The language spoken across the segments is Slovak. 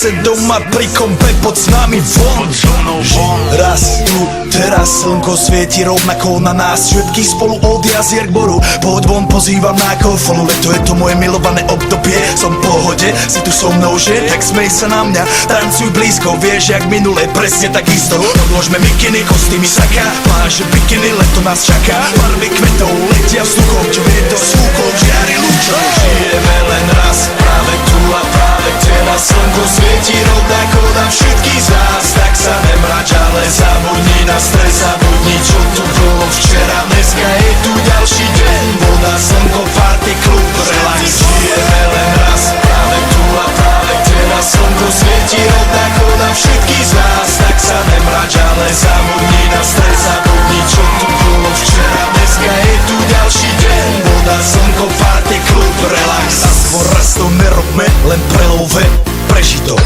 zase doma pri kompe, poď s nami von. Raz tu, teraz slnko svieti rovnako na nás, všetkých spolu od jazier k boru. Poď von, pozývam na kofolu, leto je to moje milované obdobie. Som v pohode, si tu so mnou, že? Tak smej sa na mňa, tancuj blízko, vieš jak minule, presne takisto. Odložme mikiny, kostýmy, saka, pláže, bikiny, leto nás čaká. Barvy kvetov letia vzduchom, čo je to svúkom, žiari lúčom. Žijeme len raz, práve tu a práve teraz slnko svieti rovnako na všetkých z nás. Tak sa nemrač, ale zabudni na stres, zabudni čo tu bolo včera. Dneska je tu ďalší deň, voda, slnko, party, klub, relax. Žijeme len raz, práve tu a práve teraz slnko svieti rovnako na všetkých z nás. Tak sa nemrač, ale zabudni na stres, zabudni čo tu bolo včera. Dneska je tu ďalší deň, voda, slnko, party, klub, relax. Aspoň raz to nerobme, len prelove prežitok.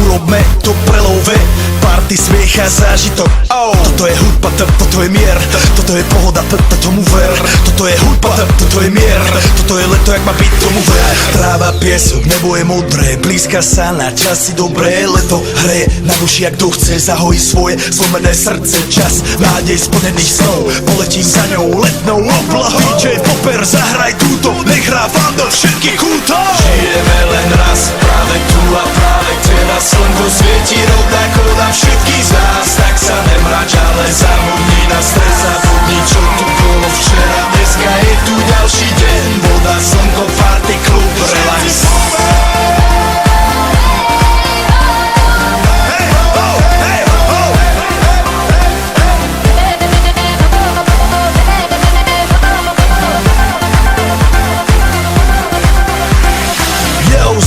Urobme to prelove, party, smiech a zážitok. Toto je hudba, toto je mier, toto je pohoda, tomu ver. Toto je hudba, toto je mier, toto je leto, jak má byť, tomu ver. Tráva, piesok, nebo je modré, blízka sa na časy dobré. Leto hreje na duši, jak kto chce, zahojí svoje zlomené srdce. Čas nádej splnených snov, poletím za ňou letnou oblohou. DJ Popper, zahraj túto, nech hrá vám do všetkých kútov. Žijeme len raz, práve tu a práve teraz slnko svieti rovnako na všetkých z nás. Tak sa nemrač, ale zabudni na stres, zabudni čo tu bolo včera. Dneska je tu ďalší deň, voda, slnko, party, klub, relax.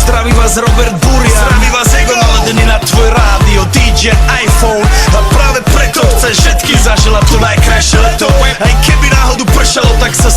Zdraví vás Robert Burian, zdraví vás Ego, naladený na tvoj rádio, DJ iPhone. A práve preto chceš všetkým zaželať to najkrajšie leto. Aj keby náhodu pršalo, tak sa